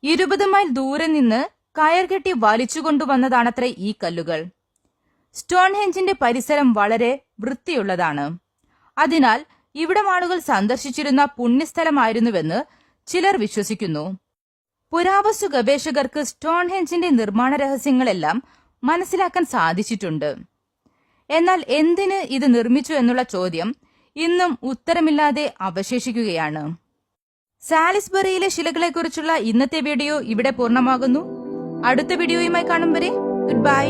20 mile ദൂരെ നിന്ന് കയർ കെട്ടി വലിച്ചുകൊണ്ടുവന്നതാണത്രേ ഈ കല്ലുകൾ. സ്റ്റോൺഹെഞ്ചിന്റെ പരിസരം വളരെ വൃത്തിയുള്ളതാണ്. അതിനാൽ ഇവിടം ആളുകൾ സന്ദർശിച്ചിരുന്ന പുണ്യസ്ഥലമായിരുന്നുവെന്ന് ചിലർ വിശ്വസിക്കുന്നു. പുരാവസ്തു ഗവേഷകർക്ക് സ്റ്റോൺഹെഞ്ചിന്റെ നിർമ്മാണ രഹസ്യങ്ങളെല്ലാം മനസ്സിലാക്കാൻ സാധിച്ചിട്ടുണ്ട്. എന്നാൽ എന്തിന് ഇത് നിർമ്മിച്ചു എന്നുള്ള ചോദ്യം ഇന്നും ഉത്തരമില്ലാതെ അവശേഷിക്കുകയാണ്. സാലിസ്ബറിയിലെ ശിലകളെക്കുറിച്ചുള്ള ഇന്നത്തെ വീഡിയോ ഇവിടെ പൂർണ്ണമാകുന്നു. അടുത്ത വീഡിയോയുമായി കാണും വരെ ഗുഡ് ബൈ.